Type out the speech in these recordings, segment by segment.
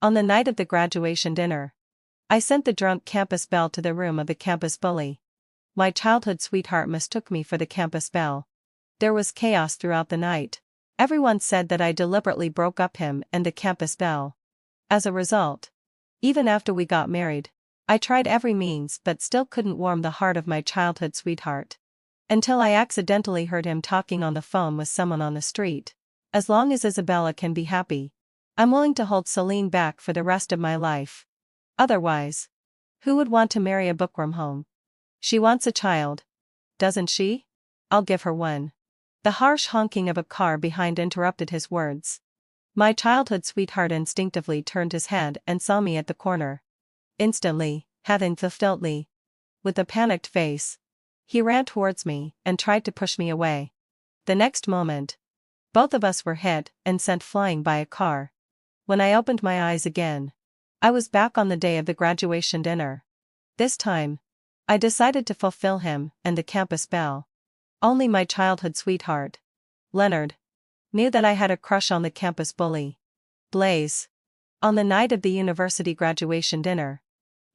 On the night of the graduation dinner, I sent the drunk campus belle to the room of the campus bully. My childhood sweetheart mistook me for the campus belle. There was chaos throughout the night. Everyone said that I deliberately broke up him and the campus belle. As a result, even after we got married, I tried every means but still couldn't warm the heart of my childhood sweetheart. Until I accidentally heard him talking on the phone with someone on the street. As long as Isabella can be happy, I'm willing to hold Selene back for the rest of my life. Otherwise, who would want to marry a bookworm home? She wants a child, doesn't she? I'll give her one. The harsh honking of a car behind interrupted his words. My childhood sweetheart instinctively turned his head and saw me at the corner. Instantly, instantly, with a panicked face, he ran towards me and tried to push me away. The next moment, both of us were hit and sent flying by a car. When I opened my eyes again, I was back on the day of the graduation dinner. This time, I decided to fulfill him and the campus belle. Only my childhood sweetheart, Leonard, knew that I had a crush on the campus bully. Blaze. On the night of the university graduation dinner,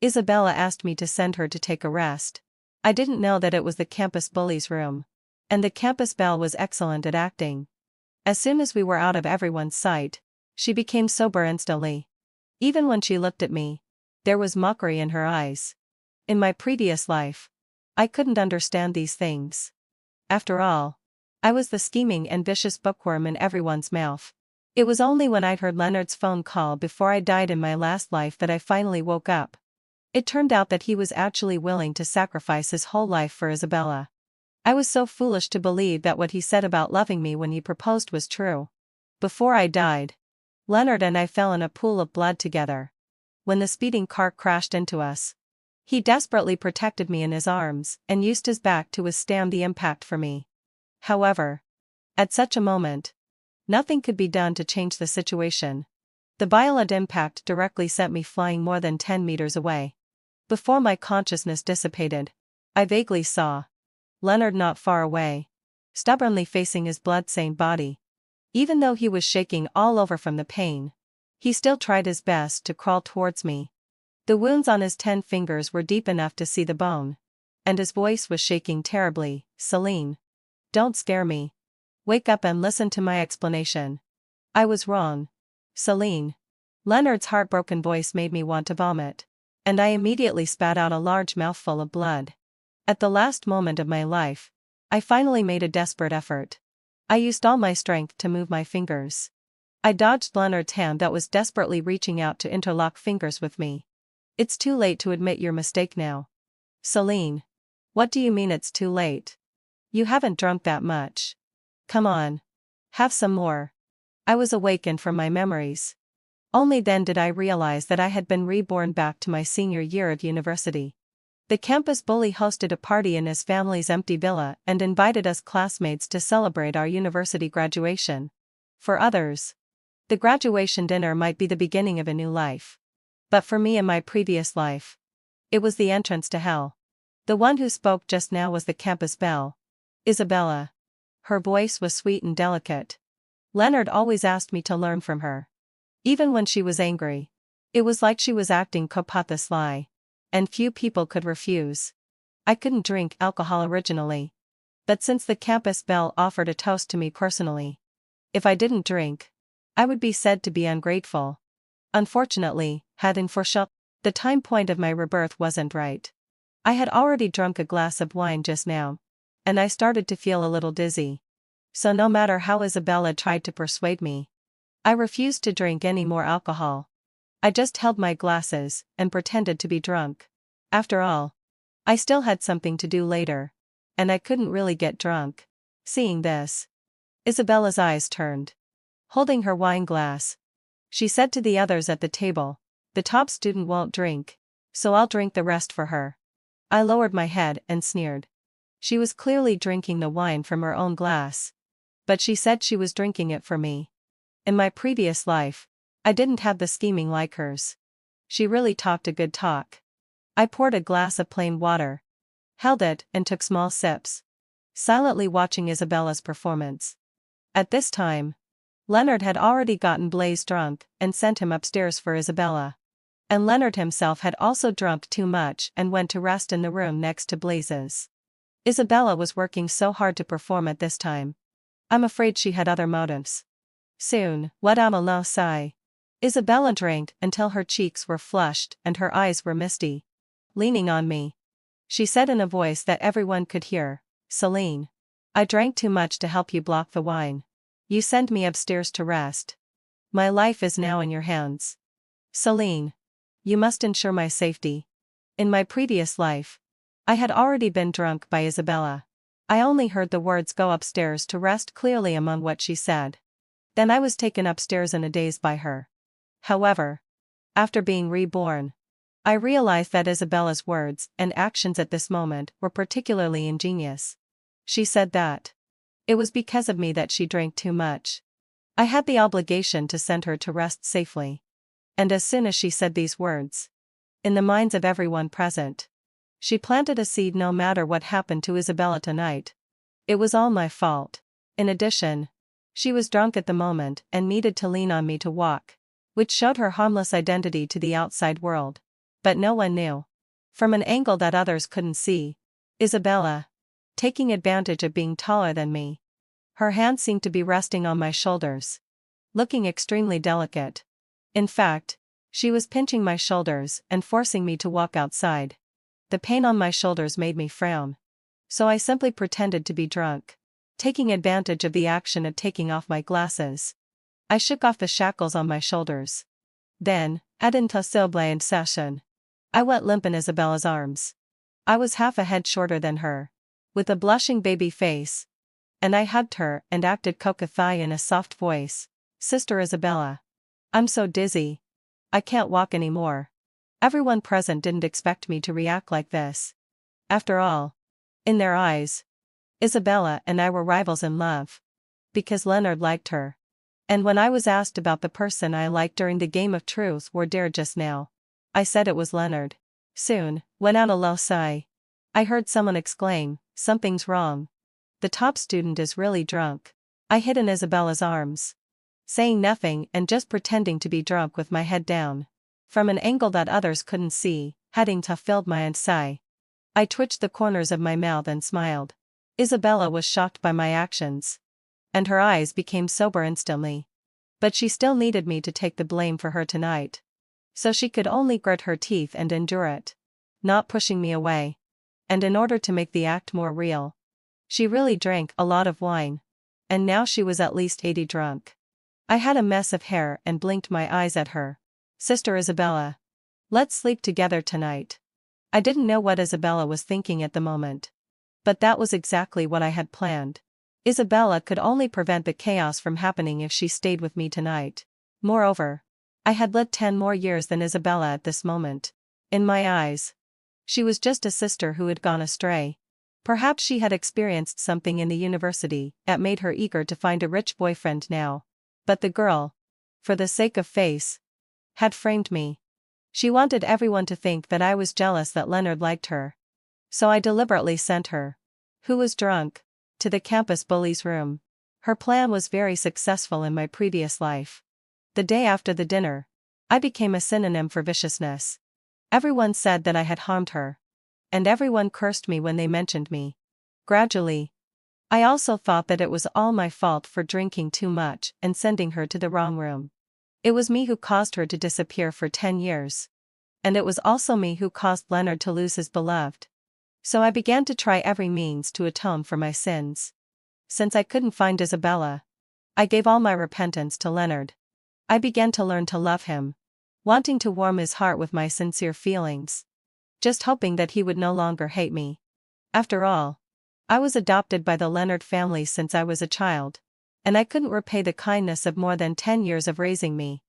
Isabella asked me to send her to take a rest. I didn't know that it was the campus bully's room. And the campus belle was excellent at acting. As soon as we were out of everyone's sight, she became sober instantly. Even when she looked at me, there was mockery in her eyes. In my previous life, I couldn't understand these things. After all, I was the scheming and vicious bookworm in everyone's mouth. It was only when I'd heard Leonard's phone call before I died in my last life that I finally woke up. It turned out that he was actually willing to sacrifice his whole life for Isabella. I was so foolish to believe that what he said about loving me when he proposed was true. Before I died, Leonard and I fell in a pool of blood together. When the speeding car crashed into us, he desperately protected me in his arms and used his back to withstand the impact for me. However, at such a moment, nothing could be done to change the situation. The violent impact directly sent me flying more than 10 meters away. Before my consciousness dissipated, I vaguely saw Leonard not far away, stubbornly facing his blood-stained body. Even though he was shaking all over from the pain, he still tried his best to crawl towards me. The wounds on his 10 fingers were deep enough to see the bone. And his voice was shaking terribly. Selene, don't scare me. Wake up and listen to my explanation. I was wrong. Selene. Leonard's heartbroken voice made me want to vomit. And I immediately spat out a large mouthful of blood. At the last moment of my life, I finally made a desperate effort. I used all my strength to move my fingers. I dodged Leonard's hand that was desperately reaching out to interlock fingers with me. It's too late to admit your mistake now. Selene. What do you mean it's too late? You haven't drunk that much. Come on. Have some more. I was awakened from my memories. Only then did I realize that I had been reborn back to my senior year of university. The campus bully hosted a party in his family's empty villa and invited us classmates to celebrate our university graduation. For others, the graduation dinner might be the beginning of a new life. But for me in my previous life, it was the entrance to hell. The one who spoke just now was the campus belle, Isabella. Her voice was sweet and delicate. Leonard always asked me to learn from her. Even when she was angry, it was like she was acting Copata the Sly, and few people could refuse. I couldn't drink alcohol originally, but since the campus belle offered a toast to me personally, if I didn't drink, I would be said to be ungrateful. Unfortunately, having foreshot, the time point of my rebirth wasn't right. I had already drunk a glass of wine just now, and I started to feel a little dizzy. So no matter how Isabella tried to persuade me, I refused to drink any more alcohol. I just held my glasses and pretended to be drunk. After all, I still had something to do later, and I couldn't really get drunk. Seeing this, Isabella's eyes turned. Holding her wine glass, she said to the others at the table, "The top student won't drink, so I'll drink the rest for her." I lowered my head and sneered. She was clearly drinking the wine from her own glass. But she said she was drinking it for me. In my previous life, I didn't have the scheming like hers. She really talked a good talk. I poured a glass of plain water, held it and took small sips, silently watching Isabella's performance. At this time, Leonard had already gotten Blaze drunk and sent him upstairs for Isabella. And Leonard himself had also drunk too much and went to rest in the room next to Blaze's. Isabella was working so hard to perform at this time. I'm afraid she had other motives. Soon, what am a low sigh. Isabella drank until her cheeks were flushed and her eyes were misty. Leaning on me, she said in a voice that everyone could hear, Selene, I drank too much to help you block the wine. You send me upstairs to rest. My life is now in your hands. Selene, you must ensure my safety. In my previous life, I had already been drunk by Isabella. I only heard the words go upstairs to rest clearly among what she said. Then I was taken upstairs in a daze by her. However, after being reborn, I realized that Isabella's words and actions at this moment were particularly ingenious. She said that it was because of me that she drank too much. I had the obligation to send her to rest safely. And as soon as she said these words, in the minds of everyone present, she planted a seed. No matter what happened to Isabella tonight, it was all my fault. In addition, she was drunk at the moment and needed to lean on me to walk, which showed her harmless identity to the outside world. But no one knew. From an angle that others couldn't see, Isabella, taking advantage of being taller than me, her hand seemed to be resting on my shoulders, looking extremely delicate. In fact, she was pinching my shoulders and forcing me to walk outside. The pain on my shoulders made me frown. So I simply pretended to be drunk, taking advantage of the action of taking off my glasses. I shook off the shackles on my shoulders. Then, at impossible and session, I went limp in Isabella's arms. I was half a head shorter than her, with a blushing baby face, and I hugged her and acted coquethy in a soft voice. Sister Isabella, I'm so dizzy. I can't walk anymore. Everyone present didn't expect me to react like this. After all, in their eyes, Isabella and I were rivals in love. Because Leonard liked her. And when I was asked about the person I liked during the game of truth or dare just now, I said it was Leonard. Soon, went out a low sigh. I heard someone exclaim, something's wrong. The top student is really drunk. I hid in Isabella's arms, saying nothing and just pretending to be drunk with my head down. From an angle that others couldn't see, heading to filled my sigh. I twitched the corners of my mouth and smiled. Isabella was shocked by my actions, and her eyes became sober instantly. But she still needed me to take the blame for her tonight. So she could only grit her teeth and endure it, not pushing me away. And in order to make the act more real, she really drank a lot of wine. And now she was at least 80 drunk. I had a mess of hair and blinked my eyes at her. Sister Isabella, let's sleep together tonight. I didn't know what Isabella was thinking at the moment. But that was exactly what I had planned. Isabella could only prevent the chaos from happening if she stayed with me tonight. Moreover, I had lived 10 more years than Isabella at this moment. In my eyes, she was just a sister who had gone astray. Perhaps she had experienced something in the university that made her eager to find a rich boyfriend now. But the girl, for the sake of face, had framed me. She wanted everyone to think that I was jealous that Leonard liked her. So I deliberately sent her, who was drunk, to the campus bully's room. Her plan was very successful in my previous life. The day after the dinner, I became a synonym for viciousness. Everyone said that I had harmed her. And everyone cursed me when they mentioned me. Gradually, I also thought that it was all my fault for drinking too much and sending her to the wrong room. It was me who caused her to disappear for 10 years. And it was also me who caused Leonard to lose his beloved. So I began to try every means to atone for my sins. Since I couldn't find Isabella, I gave all my repentance to Leonard. I began to learn to love him, wanting to warm his heart with my sincere feelings, just hoping that he would no longer hate me. After all, I was adopted by the Leonard family since I was a child, and I couldn't repay the kindness of more than 10 years of raising me.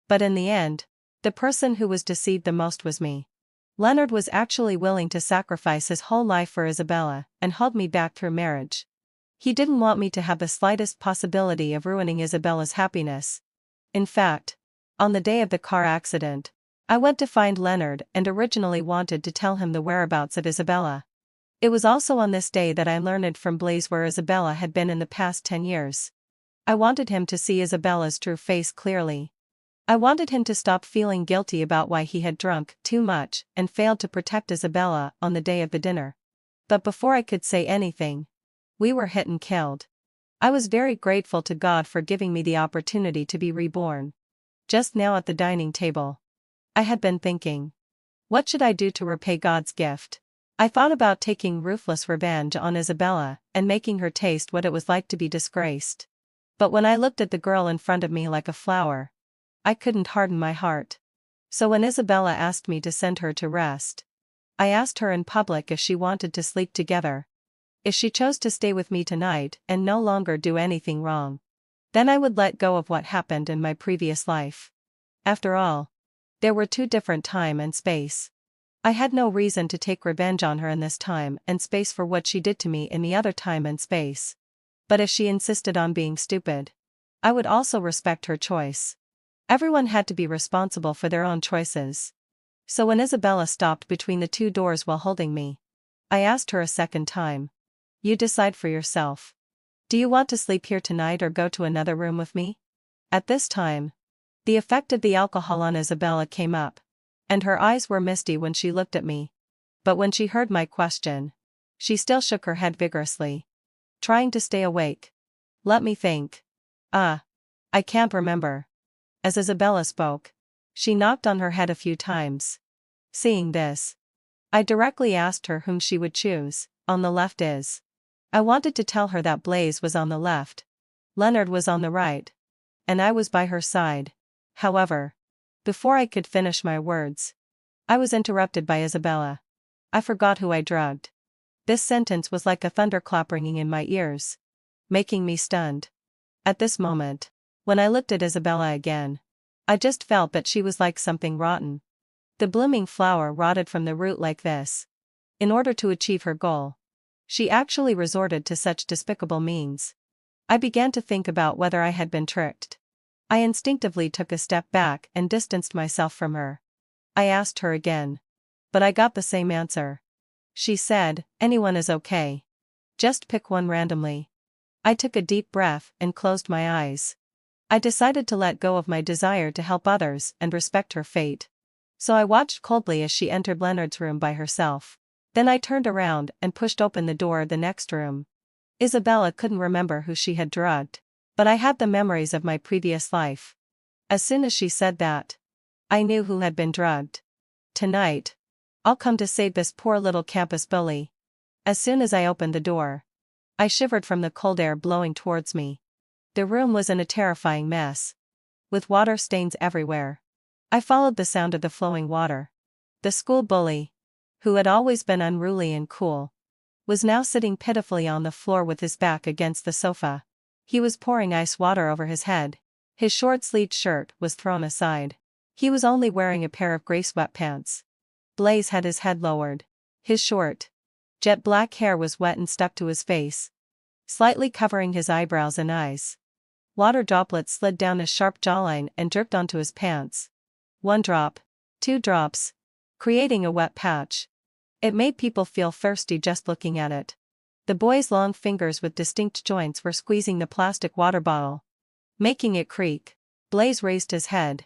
But in the end, the person who was deceived the most was me. Leonard was actually willing to sacrifice his whole life for Isabella and hold me back through marriage. He didn't want me to have the slightest possibility of ruining Isabella's happiness. In fact, on the day of the car accident, I went to find Leonard and originally wanted to tell him the whereabouts of Isabella. It was also on this day that I learned from Blaze where Isabella had been in the past 10 years. I wanted him to see Isabella's true face clearly. I wanted him to stop feeling guilty about why he had drunk too much and failed to protect Isabella on the day of the dinner. But before I could say anything, we were hit and killed. I was very grateful to God for giving me the opportunity to be reborn. Just now at the dining table, I had been thinking, what should I do to repay God's gift? I thought about taking ruthless revenge on Isabella and making her taste what it was like to be disgraced. But when I looked at the girl in front of me like a flower, I couldn't harden my heart. So when Isabella asked me to send her to rest, I asked her in public if she wanted to sleep together. If she chose to stay with me tonight and no longer do anything wrong, then I would let go of what happened in my previous life. After all, there were two different time and space. I had no reason to take revenge on her in this time and space for what she did to me in the other time and space. But if she insisted on being stupid, I would also respect her choice. Everyone had to be responsible for their own choices. So when Isabella stopped between the two doors while holding me, I asked her a second time. You decide for yourself. Do you want to sleep here tonight or go to another room with me? At this time, the effect of the alcohol on Isabella came up, and her eyes were misty when she looked at me. But when she heard my question, she still shook her head vigorously, trying to stay awake. Let me think. I can't remember. As Isabella spoke, she knocked on her head a few times. Seeing this, I directly asked her whom she would choose. On the left is. I wanted to tell her that Blaze was on the left, Leonard was on the right, and I was by her side. However, before I could finish my words, I was interrupted by Isabella. I forgot who I drugged. This sentence was like a thunderclap ringing in my ears, making me stunned. At this moment, when I looked at Isabella again, I just felt that she was like something rotten. The blooming flower rotted from the root like this. In order to achieve her goal, she actually resorted to such despicable means. I began to think about whether I had been tricked. I instinctively took a step back and distanced myself from her. I asked her again, but I got the same answer. She said, anyone is okay. Just pick one randomly. I took a deep breath and closed my eyes. I decided to let go of my desire to help others and respect her fate. So I watched coldly as she entered Leonard's room by herself. Then I turned around and pushed open the door of the next room. Isabella couldn't remember who she had drugged, but I had the memories of my previous life. As soon as she said that, I knew who had been drugged. Tonight, I'll come to save this poor little campus bully. As soon as I opened the door, I shivered from the cold air blowing towards me. The room was in a terrifying mess, with water stains everywhere. I followed the sound of the flowing water. The school bully, who had always been unruly and cool, was now sitting pitifully on the floor with his back against the sofa. He was pouring ice water over his head. His short-sleeved shirt was thrown aside. He was only wearing a pair of gray sweatpants. Blaze had his head lowered. His short, jet black hair was wet and stuck to his face, slightly covering his eyebrows and eyes. Water droplets slid down his sharp jawline and dripped onto his pants. 1 drop, 2 drops, creating a wet patch. It made people feel thirsty just looking at it. The boy's long fingers with distinct joints were squeezing the plastic water bottle, making it creak. Blaze raised his head.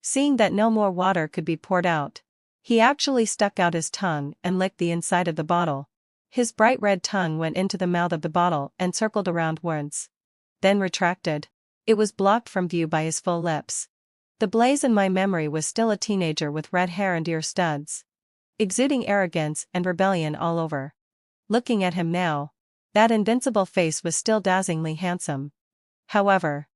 Seeing that no more water could be poured out, he actually stuck out his tongue and licked the inside of the bottle. His bright red tongue went into the mouth of the bottle and circled around once, then retracted. It was blocked from view by his full lips. The Blaze in my memory was still a teenager with red hair and ear studs, exuding arrogance and rebellion all over. Looking at him now, that invincible face was still dazzlingly handsome. However,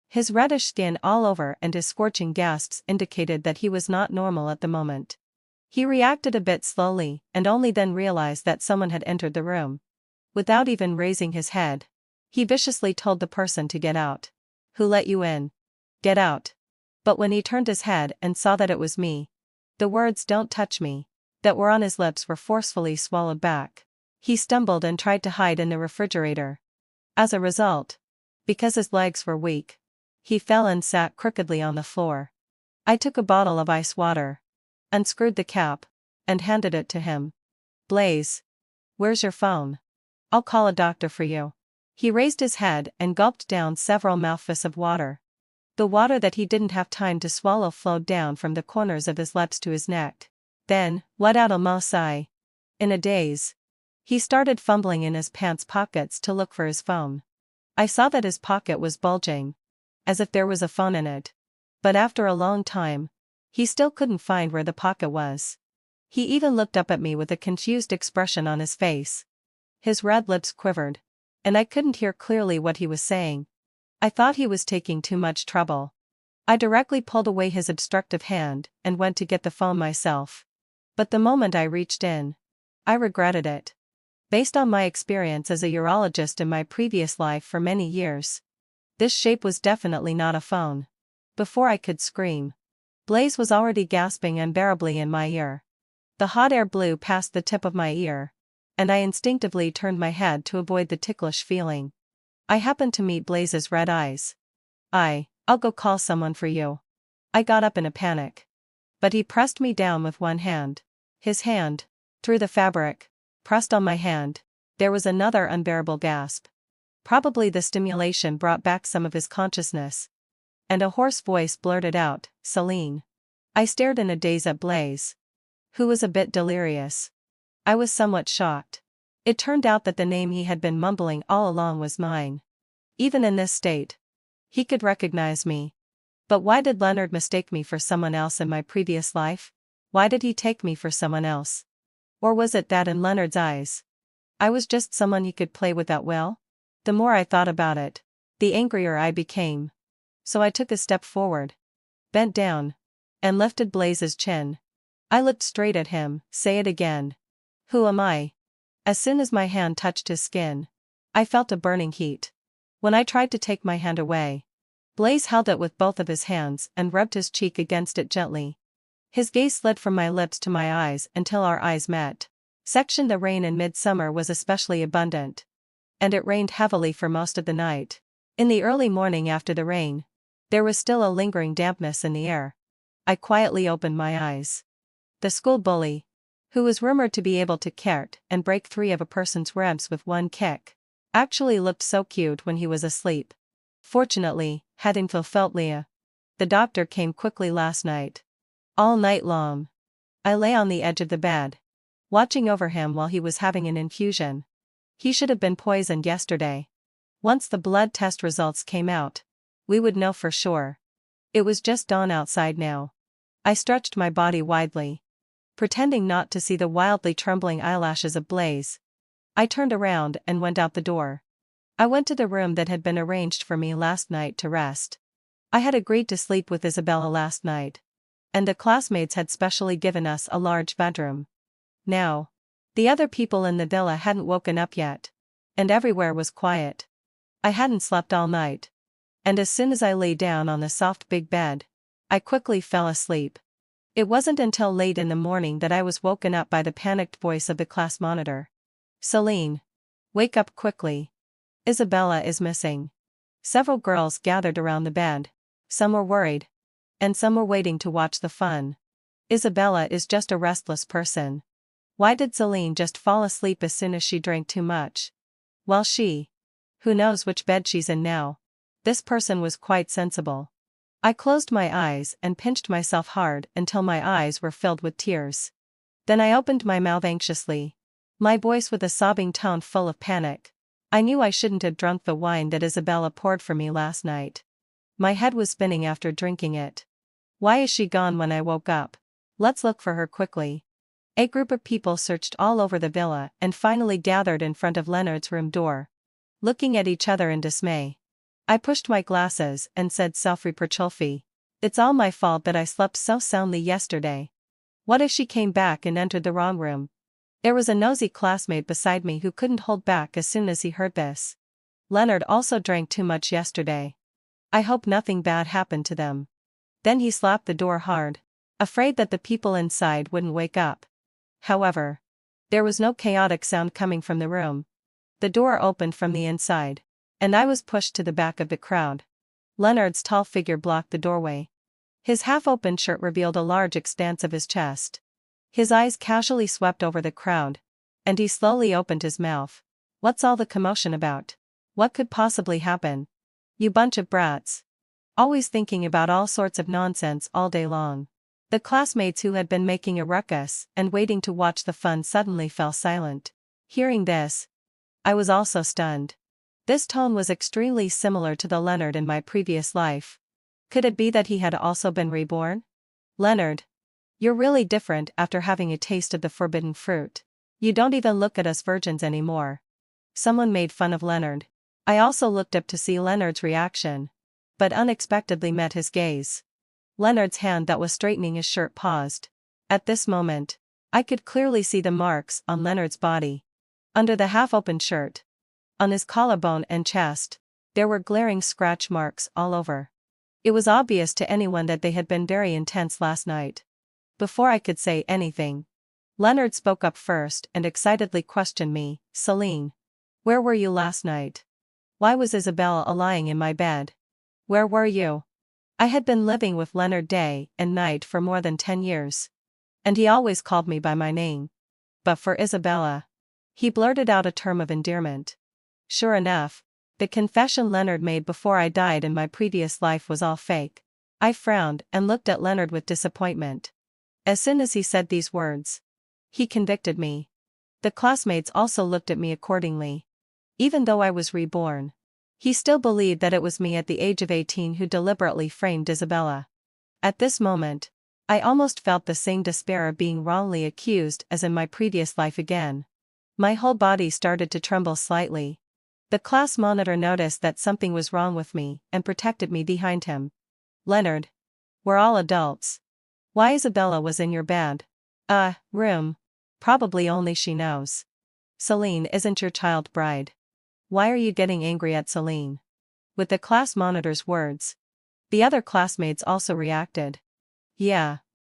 his reddish skin all over and his scorching gasps indicated that he was not normal at the moment. He reacted a bit slowly and only then realized that someone had entered the room. Without even raising his head, he viciously told the person to get out. Who let you in? Get out. But when he turned his head and saw that it was me, the words "don't touch me" that were on his lips were forcefully swallowed back. He stumbled and tried to hide in the refrigerator. As a result, because his legs were weak, he fell and sat crookedly on the floor. I took a bottle of ice water, unscrewed the cap, and handed it to him. Blaze, where's your phone? I'll call a doctor for you. He raised his head and gulped down several mouthfuls of water. The water that he didn't have time to swallow flowed down from the corners of his lips to his neck. Then, let out a low sigh. In a daze, he started fumbling in his pants pockets to look for his phone. I saw that his pocket was bulging, as if there was a phone in it. But after a long time, he still couldn't find where the pocket was. He even looked up at me with a confused expression on his face. His red lips quivered, and I couldn't hear clearly what he was saying. I thought he was taking too much trouble. I directly pulled away his obstructive hand and went to get the phone myself. But the moment I reached in, I regretted it. Based on my experience as a urologist in my previous life for many years, this shape was definitely not a phone. Before I could scream, Blaze was already gasping unbearably in my ear. The hot air blew past the tip of my ear, and I instinctively turned my head to avoid the ticklish feeling. I happened to meet Blaze's red eyes. I'll go call someone for you. I got up in a panic. But he pressed me down with one hand. His hand, through the fabric, pressed on my hand. There was another unbearable gasp. Probably the stimulation brought back some of his consciousness. And a hoarse voice blurted out, "Selene." I stared in a daze at Blaze, who was a bit delirious. I was somewhat shocked. It turned out that the name he had been mumbling all along was mine. Even in this state, he could recognize me. But why did Leonard mistake me for someone else in my previous life? Why did he take me for someone else? Or was it that in Leonard's eyes, I was just someone he could play with at will? The more I thought about it, the angrier I became. So I took a step forward, bent down, and lifted Blaze's chin. I looked straight at him. "Say it again. Who am I?" As soon as my hand touched his skin, I felt a burning heat. When I tried to take my hand away, Blaze held it with both of his hands and rubbed his cheek against it gently. His gaze slid from my lips to my eyes until our eyes met. The rain in midsummer was especially abundant, and it rained heavily for most of the night. In the early morning after the rain, there was still a lingering dampness in the air. I quietly opened my eyes. The school bully, who was rumored to be able to kick and break 3 of a person's ribs with one kick, actually looked so cute when he was asleep. Fortunately, having fulfilled Leah, the doctor came quickly last night. All night long, I lay on the edge of the bed, watching over him while he was having an infusion. He should have been poisoned yesterday. Once the blood test results came out, we would know for sure. It was just dawn outside now. I stretched my body widely, pretending not to see the wildly trembling eyelashes of Blaze. I turned around and went out the door. I went to the room that had been arranged for me last night to rest. I had agreed to sleep with Isabella last night, and the classmates had specially given us a large bedroom. Now, the other people in the villa hadn't woken up yet, and everywhere was quiet. I hadn't slept all night, and as soon as I lay down on the soft big bed, I quickly fell asleep. It wasn't until late in the morning that I was woken up by the panicked voice of the class monitor. "Selene, wake up quickly. Isabella is missing." Several girls gathered around the bed. Some were worried, and some were waiting to watch the fun. Isabella is just a restless person. Why did Selene just fall asleep as soon as she drank too much? Well, who knows which bed she's in now. This person was quite sensible. I closed my eyes and pinched myself hard until my eyes were filled with tears. Then I opened my mouth anxiously, my voice with a sobbing tone full of panic. I knew I shouldn't have drunk the wine that Isabella poured for me last night. My head was spinning after drinking it. Why is she gone when I woke up? Let's look for her quickly. A group of people searched all over the villa and finally gathered in front of Leonard's room door, looking at each other in dismay. I pushed my glasses and said self-reproachfully, "It's all my fault that I slept so soundly yesterday. What if she came back and entered the wrong room?" There was a nosy classmate beside me who couldn't hold back as soon as he heard this. "Leonard also drank too much yesterday. I hope nothing bad happened to them." Then he slapped the door hard, afraid that the people inside wouldn't wake up. However, there was no chaotic sound coming from the room. The door opened from the inside, and I was pushed to the back of the crowd. Leonard's tall figure blocked the doorway. His half-open shirt revealed a large expanse of his chest. His eyes casually swept over the crowd, and he slowly opened his mouth. "What's all the commotion about? What could possibly happen? You bunch of brats. Always thinking about all sorts of nonsense all day long. The classmates who had been making a ruckus and waiting to watch the fun suddenly fell silent. Hearing this, I was also stunned. This tone was extremely similar to the Leonard in my previous life. Could it be that he had also been reborn? Leonard, you're really different after having a taste of the forbidden fruit. You don't even look at us virgins anymore. Someone made fun of Leonard. I also looked up to see Leonard's reaction, but unexpectedly met his gaze. Leonard's hand that was straightening his shirt paused. At this moment, I could clearly see the marks on Leonard's body. Under the half-opened shirt, on his collarbone and chest, there were glaring scratch marks all over. It was obvious to anyone that they had been very intense last night. Before I could say anything, Leonard spoke up first and excitedly questioned me. Selene, where were you last night? Why was Isabella lying in my bed? Where were you? I had been living with Leonard day and night for more than 10 years. And he always called me by my name. But for Isabella, he blurted out a term of endearment. Sure enough, the confession Leonard made before I died in my previous life was all fake. I frowned and looked at Leonard with disappointment. As soon as he said these words, he convicted me. The classmates also looked at me accordingly. Even though I was reborn, he still believed that it was me at the age of 18 who deliberately framed Isabella. At this moment, I almost felt the same despair of being wrongly accused as in my previous life again. My whole body started to tremble slightly. The class monitor noticed that something was wrong with me and protected me behind him. Leonard, we're all adults. Why Isabella was in your bed? Room. Probably only she knows. Selene isn't your child bride. Why are you getting angry at Selene? With the class monitor's words, the other classmates also reacted. Yeah.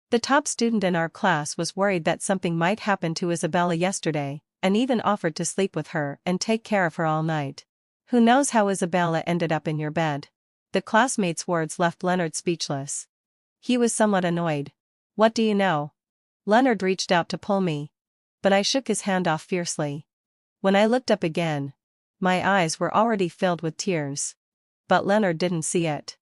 The top student in our class was worried that something might happen to Isabella yesterday, and even offered to sleep with her and take care of her all night. Who knows how Isabella ended up in your bed? The classmates' words left Leonard speechless. He was somewhat annoyed. What do you know? Leonard reached out to pull me, but I shook his hand off fiercely. When I looked up again, my eyes were already filled with tears. But Leonard didn't see it.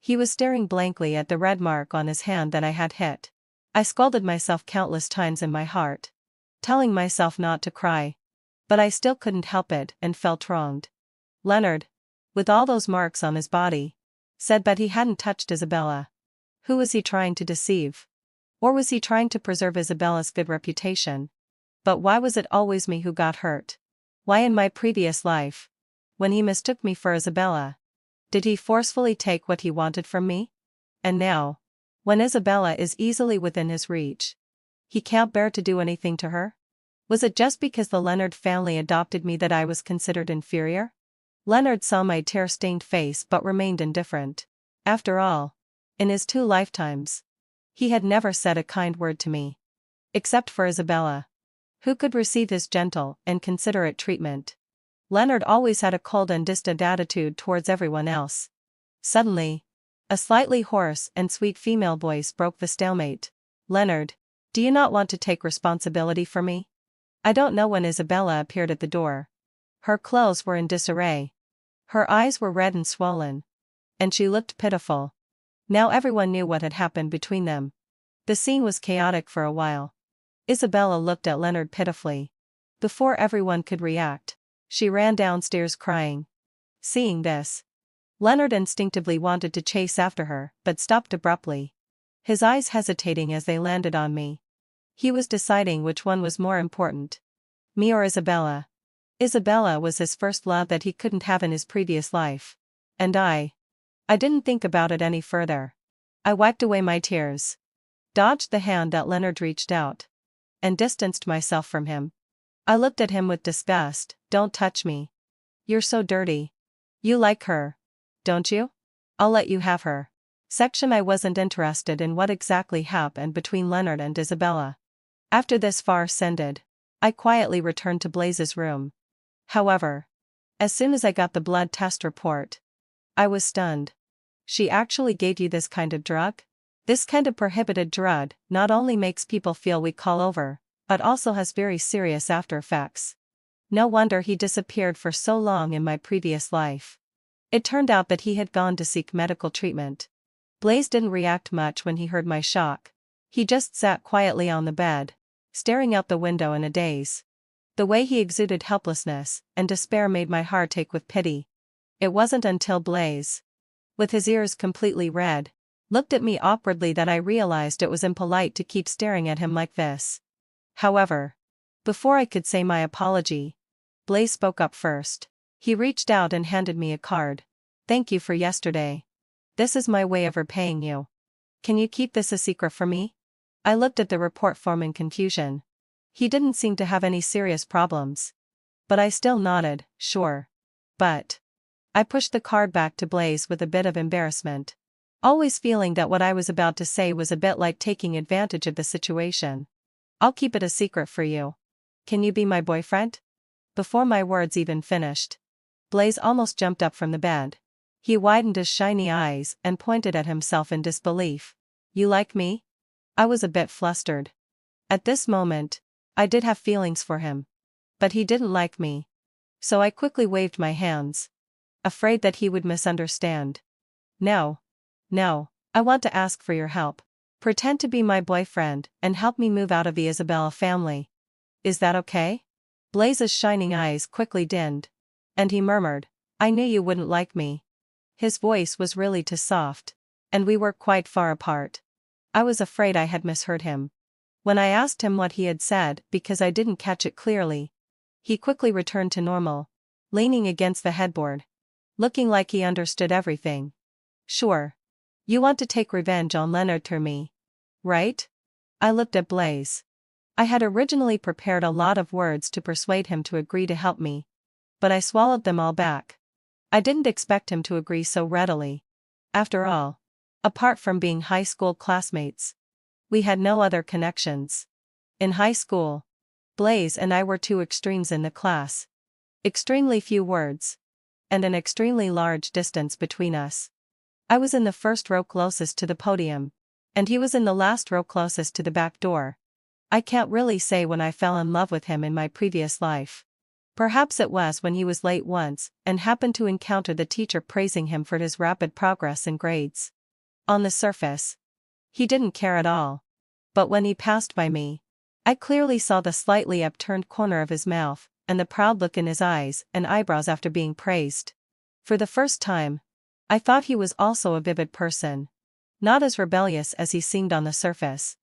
He was staring blankly at the red mark on his hand that I had hit. I scolded myself countless times in my heart, telling myself not to cry. But I still couldn't help it and felt wronged. Leonard, with all those marks on his body, said but he hadn't touched Isabella. Who was he trying to deceive? Or was he trying to preserve Isabella's good reputation? But why was it always me who got hurt? Why in my previous life, when he mistook me for Isabella, did he forcefully take what he wanted from me? And now, when Isabella is easily within his reach, he can't bear to do anything to her? Was it just because the Leonard family adopted me that I was considered inferior? Leonard saw my tear-stained face but remained indifferent. After all, in his 2 lifetimes, he had never said a kind word to me. Except for Isabella. Who could receive his gentle and considerate treatment? Leonard always had a cold and distant attitude towards everyone else. Suddenly, a slightly hoarse and sweet female voice broke the stalemate. Leonard, do you not want to take responsibility for me? I don't know when Isabella appeared at the door. Her clothes were in disarray. Her eyes were red and swollen. And she looked pitiful. Now everyone knew what had happened between them. The scene was chaotic for a while. Isabella looked at Leonard pitifully. Before everyone could react, she ran downstairs crying. Seeing this, Leonard instinctively wanted to chase after her but stopped abruptly. His eyes hesitating as they landed on me. He was deciding which one was more important. Me or Isabella. Isabella was his first love that he couldn't have in his previous life. And I didn't think about it any further. I wiped away my tears, dodged the hand that Leonard reached out, and distanced myself from him. I looked at him with disgust. Don't touch me. You're so dirty. You like her, don't you? I'll let you have her. Section I wasn't interested in what exactly happened between Leonard and Isabella. After this farce ended, I quietly returned to Blaze's room. However, as soon as I got the blood test report, I was stunned. She actually gave you this kind of drug? This kind of prohibited drug not only makes people feel weak all over, but also has very serious after effects. No wonder he disappeared for so long in my previous life. It turned out that he had gone to seek medical treatment. Blaze didn't react much when he heard my shock. He just sat quietly on the bed, staring out the window in a daze. The way he exuded helplessness and despair made my heart ache with pity. It wasn't until Blaze, with his ears completely red, looked at me awkwardly that I realized it was impolite to keep staring at him like this. However, before I could say my apology, Blaze spoke up first. He reached out and handed me a card. "Thank you for yesterday. This is my way of repaying you. Can you keep this a secret from me?" I looked at the report form in confusion. He didn't seem to have any serious problems. But I still nodded, sure. But I pushed the card back to Blaze with a bit of embarrassment, always feeling that what I was about to say was a bit like taking advantage of the situation. "I'll keep it a secret for you. Can you be my boyfriend?" Before my words even finished, Blaze almost jumped up from the bed. He widened his shiny eyes and pointed at himself in disbelief. "You like me?" I was a bit flustered. At this moment, I did have feelings for him. But he didn't like me. So I quickly waved my hands, afraid that he would misunderstand. No. No, I want to ask for your help. Pretend to be my boyfriend and help me move out of the Isabella family. Is that okay?" Blaze's shining eyes quickly dimmed, and he murmured, "I knew you wouldn't like me." His voice was really too soft, and we were quite far apart. I was afraid I had misheard him. When I asked him what he had said because I didn't catch it clearly, he quickly returned to normal, leaning against the headboard, looking like he understood everything. "Sure. You want to take revenge on Leonard through me, right?" I looked at Blaze. I had originally prepared a lot of words to persuade him to agree to help me, but I swallowed them all back. I didn't expect him to agree so readily. After all, apart from being high school classmates, we had no other connections. In high school, Blaze and I were two extremes in the class. Extremely few words, and an extremely large distance between us. I was in the first row closest to the podium, and he was in the last row closest to the back door. I can't really say when I fell in love with him in my previous life. Perhaps it was when he was late once and happened to encounter the teacher praising him for his rapid progress in grades. On the surface, he didn't care at all. But when he passed by me, I clearly saw the slightly upturned corner of his mouth and the proud look in his eyes and eyebrows after being praised. For the first time, I thought he was also a vivid person. Not as rebellious as he seemed on the surface.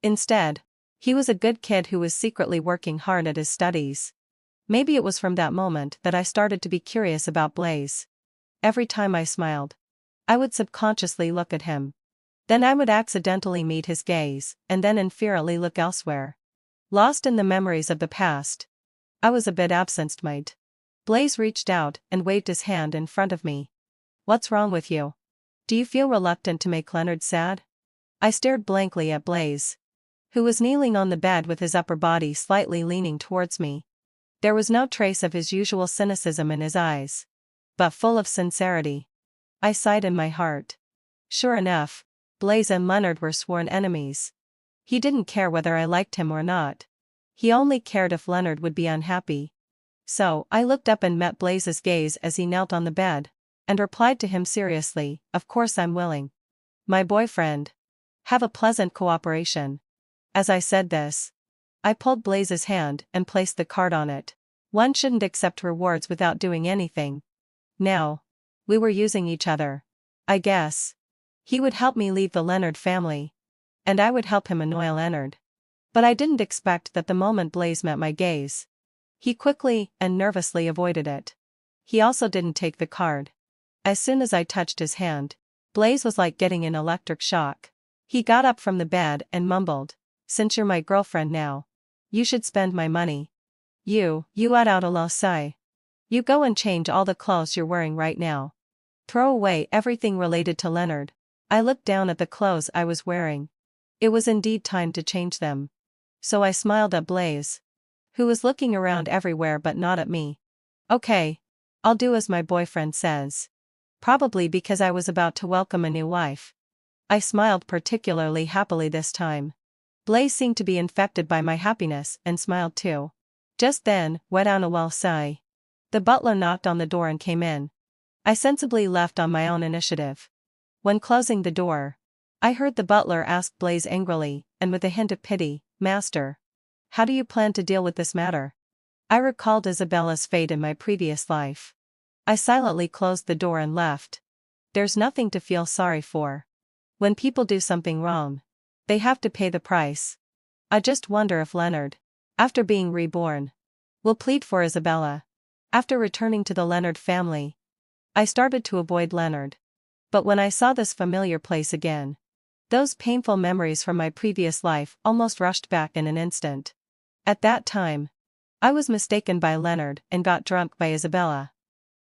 Instead, he was a good kid who was secretly working hard at his studies. Maybe it was from that moment that I started to be curious about Blaze. Every time I smiled, I would subconsciously look at him. Then I would accidentally meet his gaze, and then inferiorly look elsewhere. Lost in the memories of the past, I was a bit absent-minded. Blaze reached out and waved his hand in front of me. "What's wrong with you? Do you feel reluctant to make Leonard sad?" I stared blankly at Blaze, who was kneeling on the bed with his upper body slightly leaning towards me. There was no trace of his usual cynicism in his eyes, but full of sincerity. I sighed in my heart. Sure enough, Blaze and Leonard were sworn enemies. He didn't care whether I liked him or not. He only cared if Leonard would be unhappy. So, I looked up and met Blaze's gaze as he knelt on the bed, and replied to him seriously, "Of course I'm willing. My boyfriend. Have a pleasant cooperation." As I said this, I pulled Blaze's hand and placed the card on it. One shouldn't accept rewards without doing anything. Now, we were using each other. I guess. He would help me leave the Leonard family, and I would help him annoy Leonard. But I didn't expect that the moment Blaze met my gaze, he quickly and nervously avoided it. He also didn't take the card. As soon as I touched his hand, Blaze was like getting an electric shock. He got up from the bed and mumbled, "Since you're my girlfriend now, you should spend my money. You out a la sigh. You go and change all the clothes you're wearing right now. Throw away everything related to Leonard." I looked down at the clothes I was wearing. It was indeed time to change them. So I smiled at Blaze, who was looking around everywhere but not at me. "Okay. I'll do as my boyfriend says." Probably because I was about to welcome a new wife. I smiled particularly happily this time. Blaze seemed to be infected by my happiness and smiled too. Just then, let out a well sigh. The butler knocked on the door and came in. I sensibly left on my own initiative. When closing the door, I heard the butler ask Blaze angrily, and with a hint of pity, "Master, how do you plan to deal with this matter?" I recalled Isabella's fate in my previous life. I silently closed the door and left. There's nothing to feel sorry for. When people do something wrong, they have to pay the price. I just wonder if Leonard, after being reborn, will plead for Isabella. After returning to the Leonard family, I started to avoid Leonard. But when I saw this familiar place again, those painful memories from my previous life almost rushed back in an instant. At that time, I was mistaken by Leonard and got drunk by Isabella.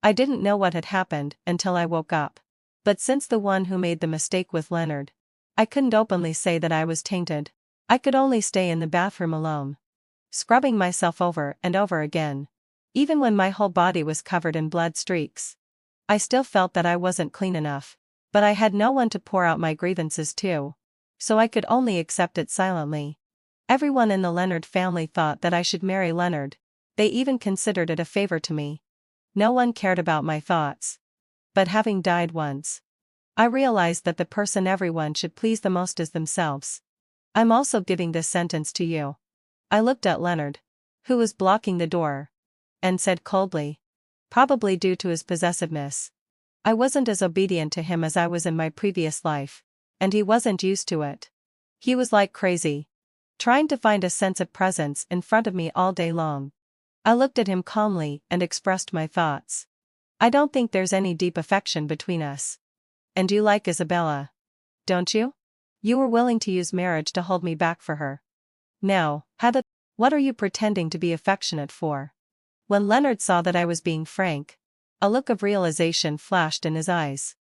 I didn't know what had happened until I woke up. But since the one who made the mistake with Leonard, I couldn't openly say that I was tainted. I could only stay in the bathroom alone, scrubbing myself over and over again. Even when my whole body was covered in blood streaks, I still felt that I wasn't clean enough. But I had no one to pour out my grievances to, so I could only accept it silently. Everyone in the Leonard family thought that I should marry Leonard. They even considered it a favor to me. No one cared about my thoughts. But having died once, I realized that the person everyone should please the most is themselves. I'm also giving this sentence to you. I looked at Leonard, who was blocking the door, and said coldly, probably due to his possessiveness, I wasn't as obedient to him as I was in my previous life, and he wasn't used to it. He was like crazy, trying to find a sense of presence in front of me all day long. I looked at him calmly and expressed my thoughts. I don't think there's any deep affection between us. And you like Isabella, don't you? You were willing to use marriage to hold me back for her. Now, what are you pretending to be affectionate for? When Leonard saw that I was being frank, a look of realization flashed in his eyes.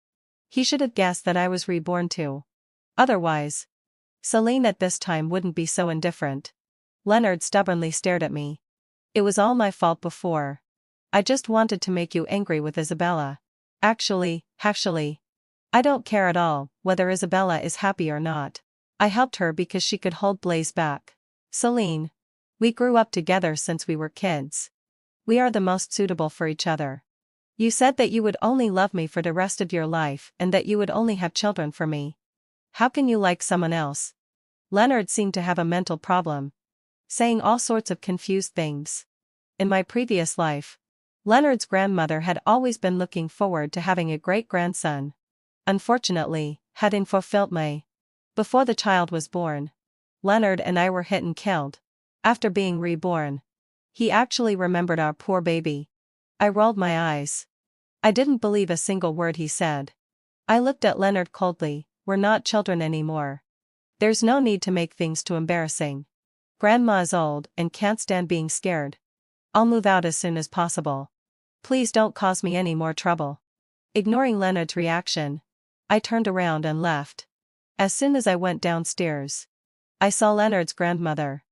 He should have guessed that I was reborn too. Otherwise, Selene at this time wouldn't be so indifferent. Leonard stubbornly stared at me. It was all my fault before. I just wanted to make you angry with Isabella. Actually, I don't care at all whether Isabella is happy or not. I helped her because she could hold Blaze back. Selene, we grew up together since we were kids. We are the most suitable for each other. You said that you would only love me for the rest of your life and that you would only have children for me. How can you like someone else? Leonard seemed to have a mental problem, saying all sorts of confused things. In my previous life, Leonard's grandmother had always been looking forward to having a great-grandson. Unfortunately, hadn't fulfilled my. Before the child was born, Leonard and I were hit and killed. After being reborn, he actually remembered our poor baby. I rolled my eyes. I didn't believe a single word he said. I looked at Leonard coldly. We're not children anymore. There's no need to make things too embarrassing. Grandma is old and can't stand being scared. I'll move out as soon as possible. Please don't cause me any more trouble. Ignoring Leonard's reaction, I turned around and left. As soon as I went downstairs, I saw Leonard's grandmother,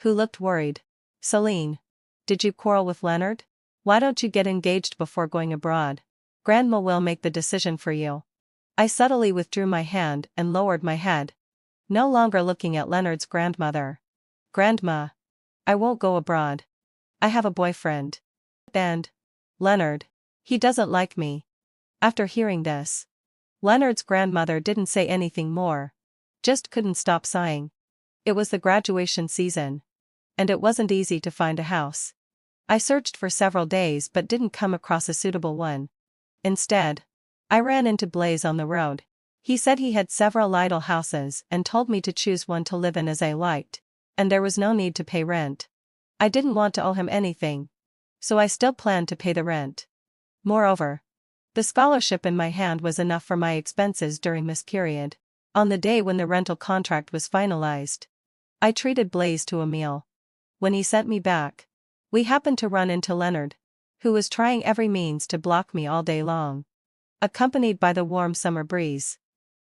who looked worried. Selene, did you quarrel with Leonard? Why don't you get engaged before going abroad? Grandma will make the decision for you. I subtly withdrew my hand and lowered my head, no longer looking at Leonard's grandmother. Grandma, I won't go abroad. I have a boyfriend. And Leonard, he doesn't like me. After hearing this, Leonard's grandmother didn't say anything more, just couldn't stop sighing. It was the graduation season, and it wasn't easy to find a house. I searched for several days but didn't come across a suitable one. Instead, I ran into Blaze on the road. He said he had several idle houses and told me to choose one to live in as I liked, and there was no need to pay rent. I didn't want to owe him anything, so I still planned to pay the rent. Moreover, the scholarship in my hand was enough for my expenses during this period. On the day when the rental contract was finalized, I treated Blaze to a meal. When he sent me back, we happened to run into Leonard, who was trying every means to block me all day long. Accompanied by the warm summer breeze,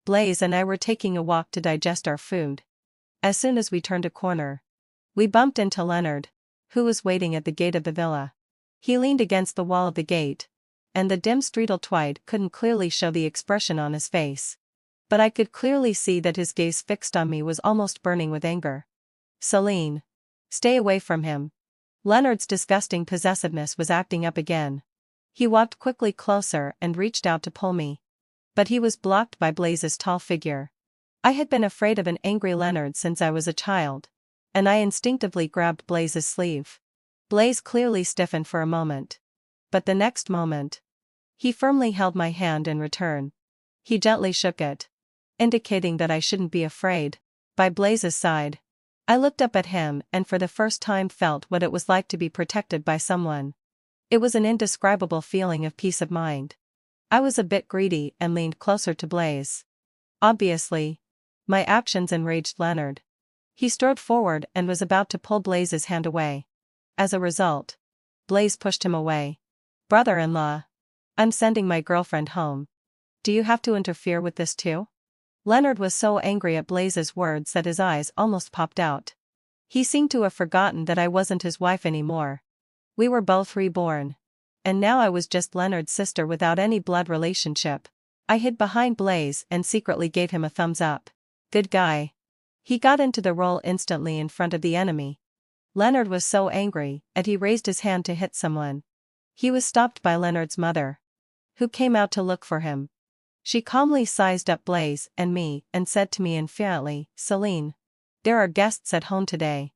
Blaze and I were taking a walk to digest our food. As soon as we turned a corner, we bumped into Leonard, who was waiting at the gate of the villa. He leaned against the wall of the gate, and the dim streetlight couldn't clearly show the expression on his face. But I could clearly see that his gaze fixed on me was almost burning with anger. Selene, stay away from him. Leonard's disgusting possessiveness was acting up again. He walked quickly closer and reached out to pull me. But he was blocked by Blaze's tall figure. I had been afraid of an angry Leonard since I was a child, and I instinctively grabbed Blaze's sleeve. Blaze clearly stiffened for a moment. But the next moment, he firmly held my hand in return. He gently shook it, indicating that I shouldn't be afraid. By Blaze's side, I looked up at him and for the first time felt what it was like to be protected by someone. It was an indescribable feeling of peace of mind. I was a bit greedy and leaned closer to Blaze. Obviously, my actions enraged Leonard. He strode forward and was about to pull Blaze's hand away. As a result, Blaze pushed him away. "Brother-in-law, I'm sending my girlfriend home. Do you have to interfere with this too?" Leonard was so angry at Blaze's words that his eyes almost popped out. He seemed to have forgotten that I wasn't his wife anymore. We were both reborn. And now I was just Leonard's sister without any blood relationship. I hid behind Blaze and secretly gave him a thumbs up. Good guy. He got into the role instantly in front of the enemy. Leonard was so angry, and he raised his hand to hit someone. He was stopped by Leonard's mother, who came out to look for him. She calmly sized up Blaze and me and said to me emphatically, "Selene, there are guests at home today.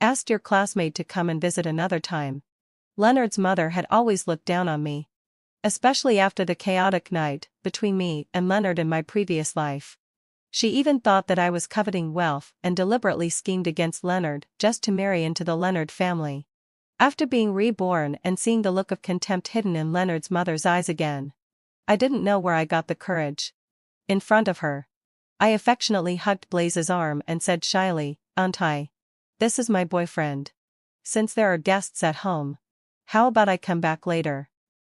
Ask your classmate to come and visit another time." Leonard's mother had always looked down on me, especially after the chaotic night between me and Leonard in my previous life. She even thought that I was coveting wealth and deliberately schemed against Leonard just to marry into the Leonard family. After being reborn and seeing the look of contempt hidden in Leonard's mother's eyes again, I didn't know where I got the courage. In front of her, I affectionately hugged Blaze's arm and said shyly, "Aunt I. This is my boyfriend. Since there are guests at home, how about I come back later?"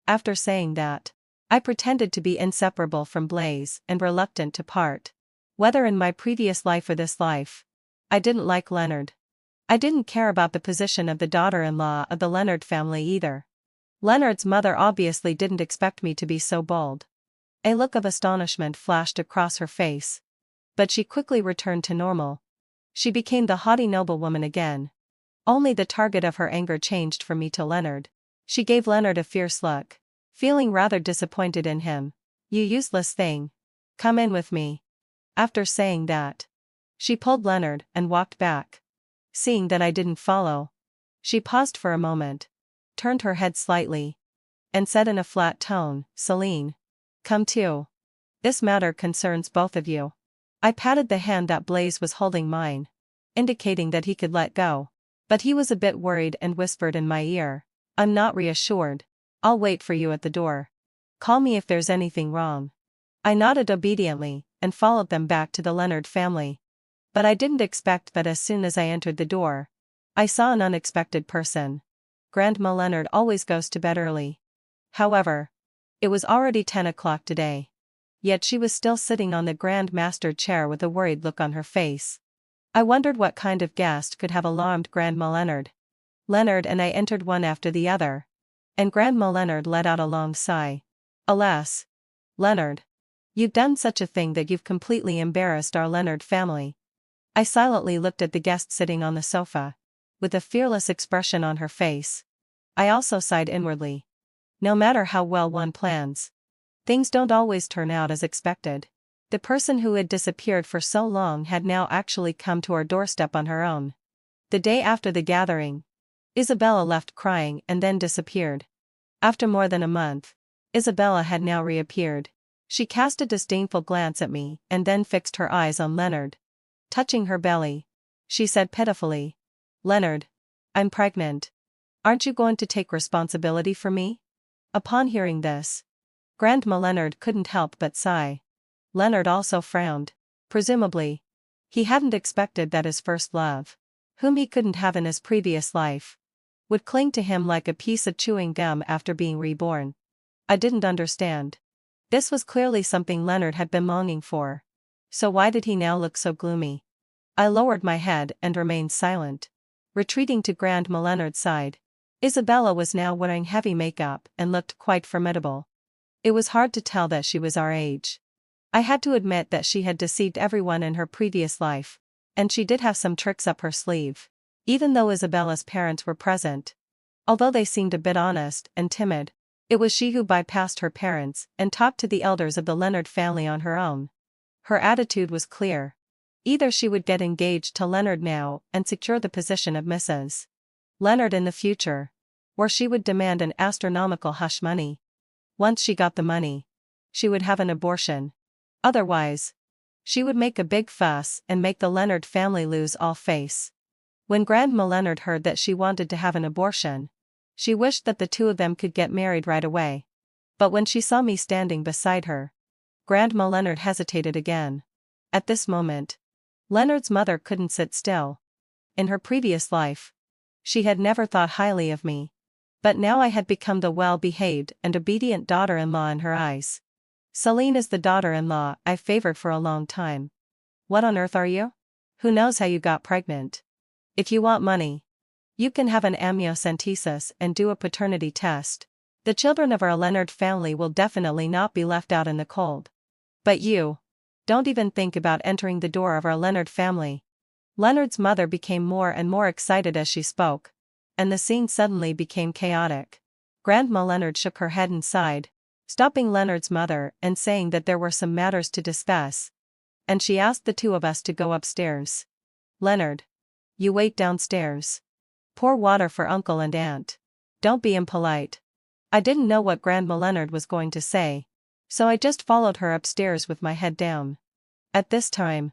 After saying that, I pretended to be inseparable from Blaze and reluctant to part. Whether in my previous life or this life, I didn't like Leonard. I didn't care about the position of the daughter-in-law of the Leonard family either. Leonard's mother obviously didn't expect me to be so bold. A look of astonishment flashed across her face. But she quickly returned to normal. She became the haughty noblewoman again. Only the target of her anger changed from me to Leonard. She gave Leonard a fierce look, feeling rather disappointed in him. "You useless thing. Come in with me." After saying that, she pulled Leonard and walked back. Seeing that I didn't follow, she paused for a moment, turned her head slightly, and said in a flat tone, "Selene, come too. This matter concerns both of you." I patted the hand that Blaze was holding mine, indicating that he could let go. But he was a bit worried and whispered in my ear, "I'm not reassured. I'll wait for you at the door. Call me if there's anything wrong." I nodded obediently, and followed them back to the Leonard family. But I didn't expect that as soon as I entered the door, I saw an unexpected person. Grandma Leonard always goes to bed early. However, it was already 10 o'clock today. Yet she was still sitting on the Grand Master chair with a worried look on her face. I wondered what kind of guest could have alarmed Grandma Leonard. Leonard and I entered one after the other, and Grandma Leonard let out a long sigh. "Alas, Leonard, you've done such a thing that you've completely embarrassed our Leonard family." I silently looked at the guest sitting on the sofa, with a fearless expression on her face. I also sighed inwardly. No matter how well one plans, things don't always turn out as expected. The person who had disappeared for so long had now actually come to our doorstep on her own. The day after the gathering, Isabella left crying and then disappeared. After more than a month, Isabella had now reappeared. She cast a disdainful glance at me and then fixed her eyes on Leonard. Touching her belly, she said pitifully, "Leonard, I'm pregnant. Aren't you going to take responsibility for me?" Upon hearing this, Grandma Leonard couldn't help but sigh. Leonard also frowned. Presumably, he hadn't expected that his first love, whom he couldn't have in his previous life, would cling to him like a piece of chewing gum after being reborn. I didn't understand. This was clearly something Leonard had been longing for. So why did he now look so gloomy? I lowered my head and remained silent. Retreating to Grandma Leonard's side, Isabella was now wearing heavy makeup and looked quite formidable. It was hard to tell that she was our age. I had to admit that she had deceived everyone in her previous life, and she did have some tricks up her sleeve. even though Isabella's parents were present. Although they seemed a bit honest and timid, it was she who bypassed her parents and talked to the elders of the Leonard family on her own. Her attitude was clear. Either she would get engaged to Leonard now and secure the position of Mrs. Leonard in the future, or she would demand an astronomical hush money. Once she got the money, she would have an abortion. Otherwise, she would make a big fuss and make the Leonard family lose all face. When Grandma Leonard heard that she wanted to have an abortion, she wished that the two of them could get married right away. But when she saw me standing beside her, Grandma Leonard hesitated again. At this moment, Leonard's mother couldn't sit still. In her previous life, she had never thought highly of me. But now I had become the well-behaved and obedient daughter-in-law in her eyes. Selene is the daughter-in-law I favored for a long time. What on earth are you? Who knows how you got pregnant? If you want money, you can have an amniocentesis and do a paternity test. The children of our Leonard family will definitely not be left out in the cold. But you, don't even think about entering the door of our Leonard family. Leonard's mother became more and more excited as she spoke, and the scene suddenly became chaotic. Grandma Leonard shook her head and sighed, stopping Leonard's mother and saying that there were some matters to discuss, and she asked the two of us to go upstairs. Leonard, you wait downstairs. Pour water for Uncle and Aunt. Don't be impolite. I didn't know what Grandma Leonard was going to say, so I just followed her upstairs with my head down. At this time,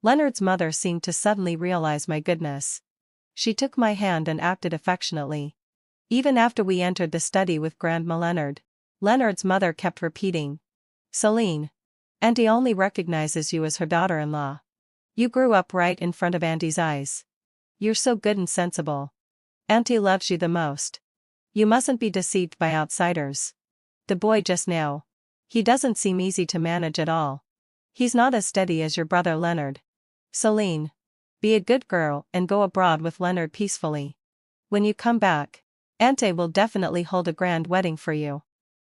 Leonard's mother seemed to suddenly realize my goodness. She took my hand and acted affectionately. Even after we entered the study with Grandma Leonard, Leonard's mother kept repeating, Selene, Auntie only recognizes you as her daughter-in-law. You grew up right in front of Auntie's eyes. You're so good and sensible. Auntie loves you the most. You mustn't be deceived by outsiders. The boy just now, he doesn't seem easy to manage at all. He's not as steady as your brother Leonard. Selene, be a good girl and go abroad with Leonard peacefully. When you come back, Auntie will definitely hold a grand wedding for you.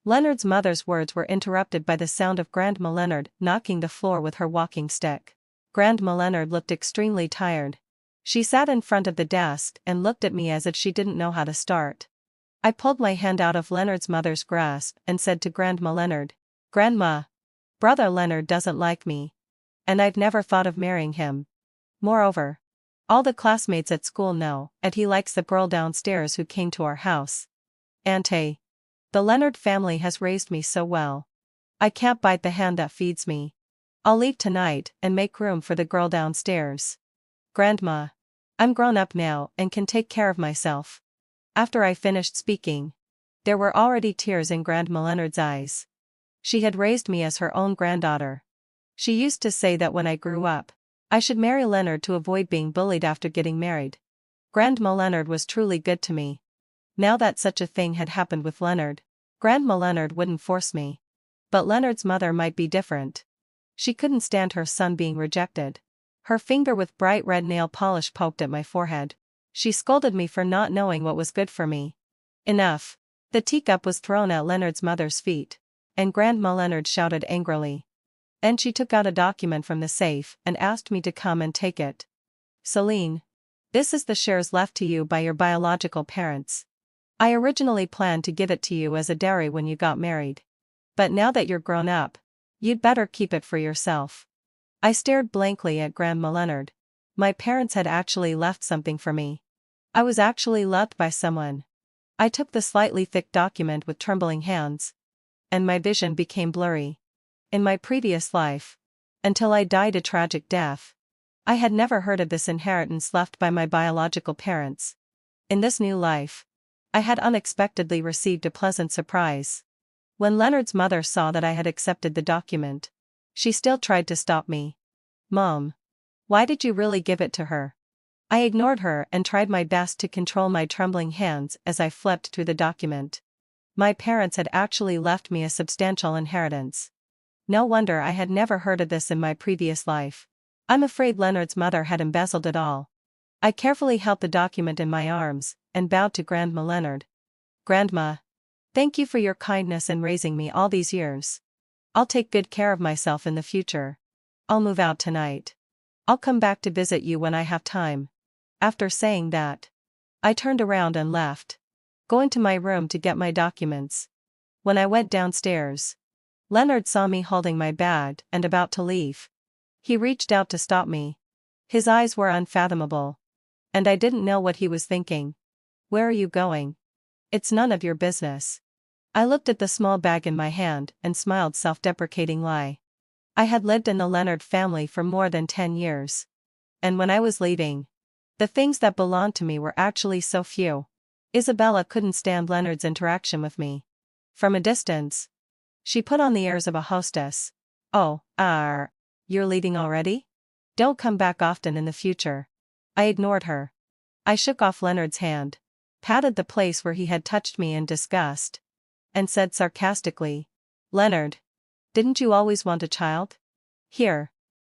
Leonard's mother's words were interrupted by the sound of Grandma Leonard knocking the floor with her walking stick. Grandma Leonard looked extremely tired. She sat in front of the desk and looked at me as if she didn't know how to start. I pulled my hand out of Leonard's mother's grasp and said to Grandma Leonard, Grandma, brother Leonard doesn't like me. And I've never thought of marrying him. Moreover, all the classmates at school know, and he likes the girl downstairs who came to our house. Auntie, the Leonard family has raised me so well. I can't bite the hand that feeds me. I'll leave tonight and make room for the girl downstairs. Grandma, I'm grown up now and can take care of myself. After I finished speaking, there were already tears in Grandma Leonard's eyes. She had raised me as her own granddaughter. She used to say that when I grew up, I should marry Leonard to avoid being bullied after getting married. Grandma Leonard was truly good to me. Now that such a thing had happened with Leonard, Grandma Leonard wouldn't force me. But Leonard's mother might be different. She couldn't stand her son being rejected. Her finger with bright red nail polish poked at my forehead. She scolded me for not knowing what was good for me. Enough. The teacup was thrown at Leonard's mother's feet, and Grandma Leonard shouted angrily. Then she took out a document from the safe and asked me to come and take it. Selene, this is the shares left to you by your biological parents. I originally planned to give it to you as a dowry when you got married. But now that you're grown up, you'd better keep it for yourself. I stared blankly at Grandma Leonard. My parents had actually left something for me. I was actually loved by someone. I took the slightly thick document with trembling hands, and my vision became blurry. In my previous life, until I died a tragic death, I had never heard of this inheritance left by my biological parents. In this new life, I had unexpectedly received a pleasant surprise. When Leonard's mother saw that I had accepted the document, she still tried to stop me. Mom, why did you really give it to her? I ignored her and tried my best to control my trembling hands as I flipped through the document. My parents had actually left me a substantial inheritance. No wonder I had never heard of this in my previous life. I'm afraid Leonard's mother had embezzled it all. I carefully held the document in my arms and bowed to Grandma Leonard. Grandma, thank you for your kindness in raising me all these years. I'll take good care of myself in the future. I'll move out tonight. I'll come back to visit you when I have time. After saying that, I turned around and left, going to my room to get my documents. When I went downstairs, Leonard saw me holding my bag and about to leave. He reached out to stop me. His eyes were unfathomable, and I didn't know what he was thinking. "Where are you going?" "It's none of your business." I looked at the small bag in my hand and smiled self-deprecatingly. I had lived in the Leonard family for more than 10 years. And when I was leaving, the things that belonged to me were actually so few. Isabella couldn't stand Leonard's interaction with me. From a distance, she put on the airs of a hostess. "Oh, you're leaving already? Don't come back often in the future." I ignored her. I shook off Leonard's hand, patted the place where he had touched me in disgust, and said sarcastically, "Leonard, didn't you always want a child? Here.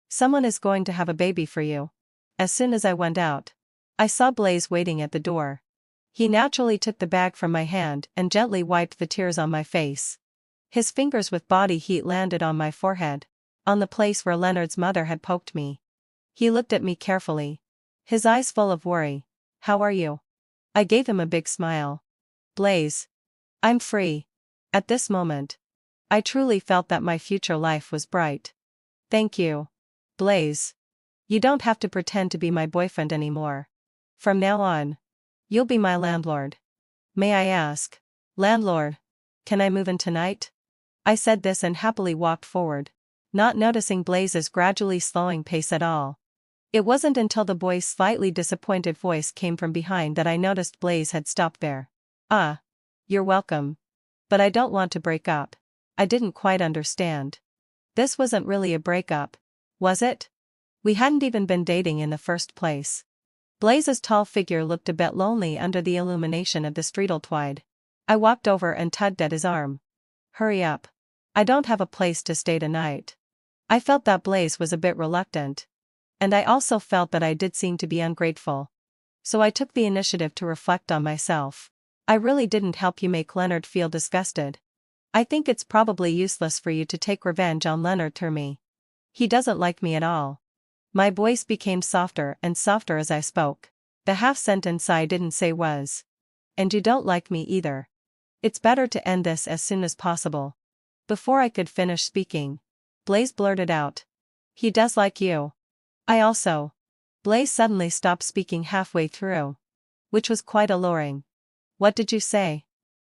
Someone is going to have a baby for you." As soon as I went out, I saw Blaze waiting at the door. He naturally took the bag from my hand and gently wiped the tears on my face. His fingers with body heat landed on my forehead, on the place where Leonard's mother had poked me. He looked at me carefully, his eyes full of worry. "How are you?" I gave him a big smile. "Blaze, I'm free." At this moment, I truly felt that my future life was bright. "Thank you, Blaze. You don't have to pretend to be my boyfriend anymore. From now on, you'll be my landlord." "May I ask, landlord, can I move in tonight?" I said this and happily walked forward, not noticing Blaze's gradually slowing pace at all. It wasn't until the boy's slightly disappointed voice came from behind that I noticed Blaze had stopped there. You're welcome. But I don't want to break up." I didn't quite understand. This wasn't really a breakup, was it? We hadn't even been dating in the first place. Blaze's tall figure looked a bit lonely under the illumination of the streetlight. I walked over and tugged at his arm. "Hurry up. I don't have a place to stay tonight." I felt that Blaze was a bit reluctant. And I also felt that I did seem to be ungrateful. So I took the initiative to reflect on myself. "I really didn't help you make Leonard feel disgusted. I think it's probably useless for you to take revenge on Leonard through me. He doesn't like me at all." My voice became softer and softer as I spoke. The half-sentence I didn't say was, "And you don't like me either. It's better to end this as soon as possible." Before I could finish speaking, Blaze blurted out, "He does like you. I also." Blaze suddenly stopped speaking halfway through, which was quite alluring. "What did you say?"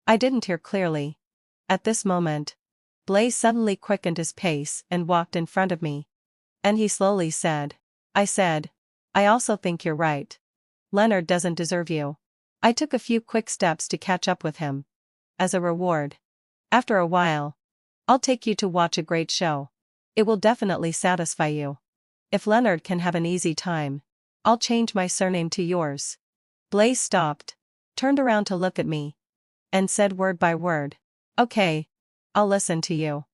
I didn't hear clearly. At this moment, Blaze suddenly quickened his pace and walked in front of me. And he slowly said, "I said, I also think you're right. Leonard doesn't deserve you." I took a few quick steps to catch up with him. "As a reward, after a while, I'll take you to watch a great show. It will definitely satisfy you. If Leonard can have an easy time, I'll change my surname to yours." Blaze stopped, turned around to look at me, and said word by word, "Okay, I'll listen to you."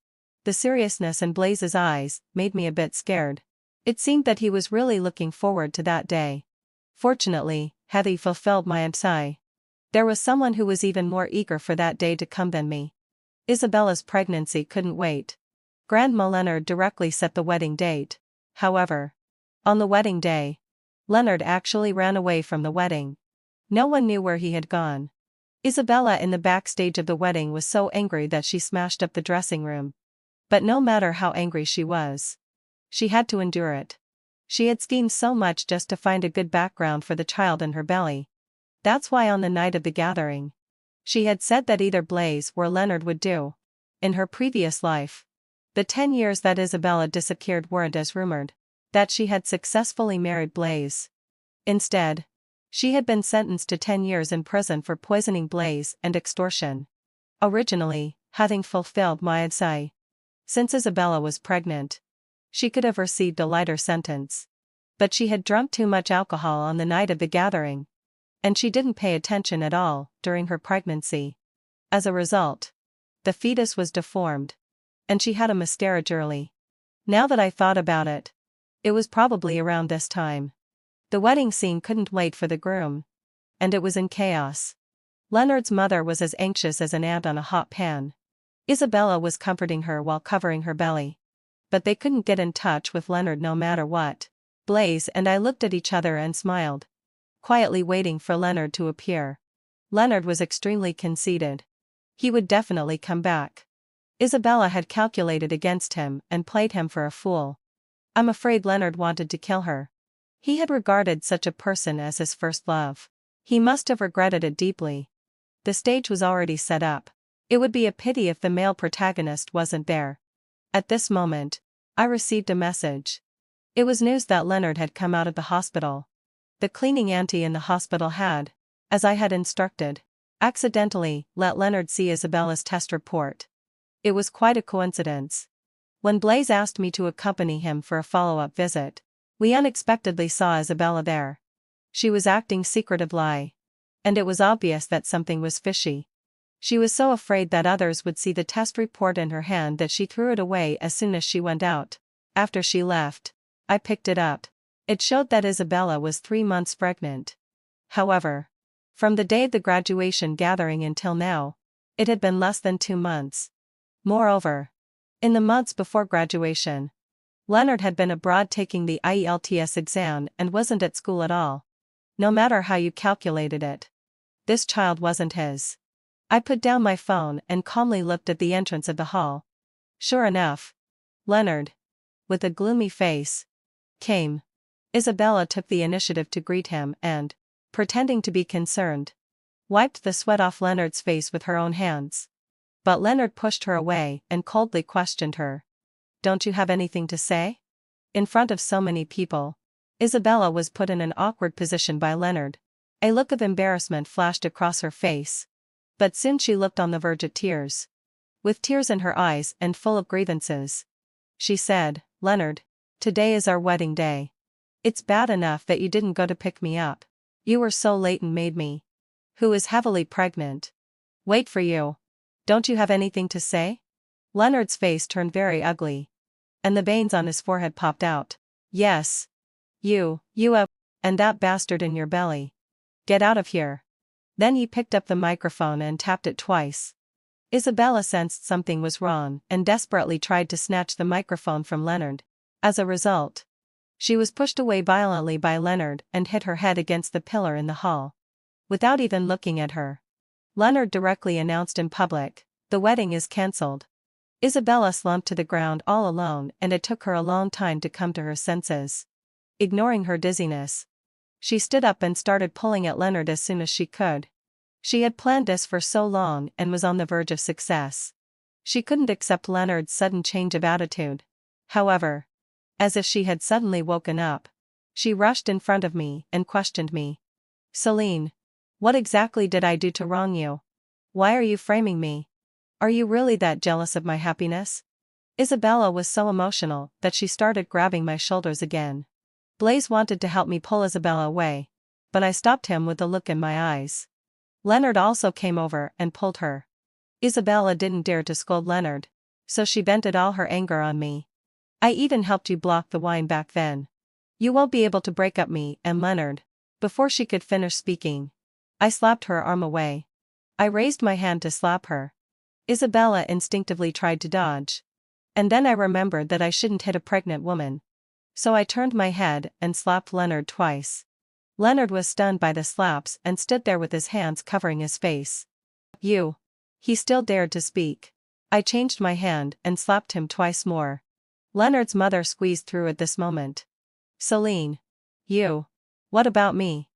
The seriousness in Blaze's eyes made me a bit scared. It seemed that he was really looking forward to that day. Fortunately, had he fulfilled my anxiety, there was someone who was even more eager for that day to come than me. Isabella's pregnancy couldn't wait. Grandma Leonard directly set the wedding date. However, on the wedding day, Leonard actually ran away from the wedding. No one knew where he had gone. Isabella in the backstage of the wedding was so angry that she smashed up the dressing room. But no matter how angry she was, she had to endure it. She had schemed so much just to find a good background for the child in her belly. That's why on the night of the gathering, she had said that either Blaze or Leonard would do. In her previous life, the 10 years that Isabella disappeared weren't as rumored, that she had successfully married Blaze. Instead, she had been sentenced to 10 years in prison for poisoning Blaze and extortion. Originally, having fulfilled my anxiety, since Isabella was pregnant, she could have received a lighter sentence. But she had drunk too much alcohol on the night of the gathering, and she didn't pay attention at all during her pregnancy. As a result, the fetus was deformed, and she had a miscarriage early. Now that I thought about it, it was probably around this time. The wedding scene couldn't wait for the groom, and it was in chaos. Leonard's mother was as anxious as an ant on a hot pan. Isabella was comforting her while covering her belly. But they couldn't get in touch with Leonard no matter what. Blaze and I looked at each other and smiled. quietly waiting for Leonard to appear. Leonard was extremely conceited. He would definitely come back. Isabella had calculated against him and played him for a fool. I'm afraid Leonard wanted to kill her. He had regarded such a person as his first love. He must have regretted it deeply. The stage was already set up. It would be a pity if the male protagonist wasn't there. At this moment, I received a message. It was news that Leonard had come out of the hospital. The cleaning auntie in the hospital had, as I had instructed, accidentally let Leonard see Isabella's test report. It was quite a coincidence. When Blaze asked me to accompany him for a follow-up visit, we unexpectedly saw Isabella there. She was acting secretively. And it was obvious that something was fishy. She was so afraid that others would see the test report in her hand that she threw it away as soon as she went out. After she left, I picked it up. It showed that Isabella was 3 months pregnant. However, from the day of the graduation gathering until now, it had been less than 2 months. Moreover, in the months before graduation, Leonard had been abroad taking the IELTS exam and wasn't at school at all. No matter how you calculated it, this child wasn't his. I put down my phone and calmly looked at the entrance of the hall. Sure enough, Leonard, with a gloomy face, came. Isabella took the initiative to greet him and, pretending to be concerned, wiped the sweat off Leonard's face with her own hands. But Leonard pushed her away and coldly questioned her. Don't you have anything to say? In front of so many people, Isabella was put in an awkward position by Leonard. A look of embarrassment flashed across her face. But soon she looked on the verge of tears. With tears in her eyes and full of grievances, she said, Leonard, today is our wedding day. It's bad enough that you didn't go to pick me up. You were so late and made me, who is heavily pregnant, wait for you. Don't you have anything to say? Leonard's face turned very ugly. And the veins on his forehead popped out. Yes. You and that bastard in your belly. Get out of here. Then he picked up the microphone and tapped it twice. Isabella sensed something was wrong and desperately tried to snatch the microphone from Leonard. As a result, she was pushed away violently by Leonard and hit her head against the pillar in the hall. Without even looking at her, Leonard directly announced in public, the wedding is cancelled. Isabella slumped to the ground all alone and it took her a long time to come to her senses. Ignoring her dizziness, she stood up and started pulling at Leonard as soon as she could. She had planned this for so long and was on the verge of success. She couldn't accept Leonard's sudden change of attitude. However, as if she had suddenly woken up, she rushed in front of me and questioned me. Selene, what exactly did I do to wrong you? Why are you framing me? Are you really that jealous of my happiness? Isabella was so emotional that she started grabbing my shoulders again. Blaze wanted to help me pull Isabella away, but I stopped him with a look in my eyes. Leonard also came over and pulled her. Isabella didn't dare to scold Leonard, so she vented all her anger on me. I even helped you block the wine back then. You won't be able to break up me and Leonard. Before she could finish speaking, I slapped her arm away. I raised my hand to slap her. Isabella instinctively tried to dodge. And then I remembered that I shouldn't hit a pregnant woman. So I turned my head and slapped Leonard twice. Leonard was stunned by the slaps and stood there with his hands covering his face. You. He still dared to speak. I changed my hand and slapped him twice more. Leonard's mother squeezed through at this moment. Selene. You. What about me?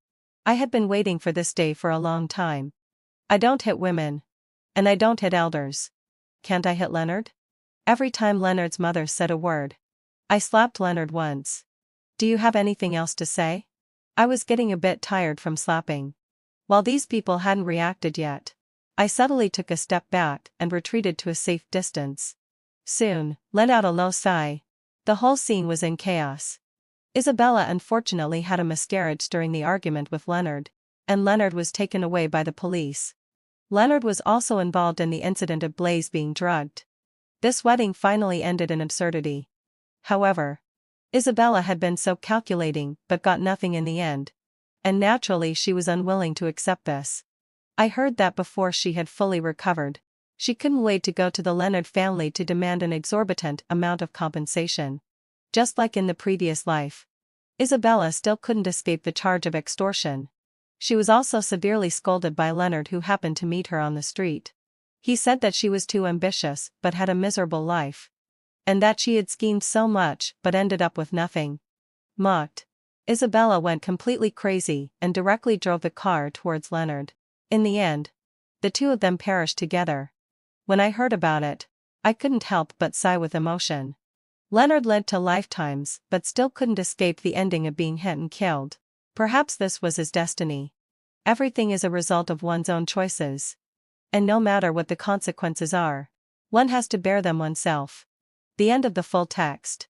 I had been waiting for this day for a long time. I don't hit women. And I don't hit elders. Can't I hit Leonard? Every time Leonard's mother said a word, I slapped Leonard once. Do you have anything else to say? I was getting a bit tired from slapping. While these people hadn't reacted yet, I subtly took a step back and retreated to a safe distance. Soon, let out a low sigh. The whole scene was in chaos. Isabella unfortunately had a miscarriage during the argument with Leonard, and Leonard was taken away by the police. Leonard was also involved in the incident of Blaze being drugged. This wedding finally ended in absurdity. However, Isabella had been so calculating but got nothing in the end. And naturally she was unwilling to accept this. I heard that before she had fully recovered, she couldn't wait to go to the Leonard family to demand an exorbitant amount of compensation. Just like in the previous life, Isabella still couldn't escape the charge of extortion. She was also severely scolded by Leonard, who happened to meet her on the street. He said that she was too ambitious but had a miserable life. And that she had schemed so much but ended up with nothing. Mocked. Isabella went completely crazy and directly drove the car towards Leonard. In the end, the two of them perished together. When I heard about it, I couldn't help but sigh with emotion. Leonard led to lifetimes but still couldn't escape the ending of being hit and killed. Perhaps this was his destiny. Everything is a result of one's own choices. And no matter what the consequences are, one has to bear them oneself. The end of the full text.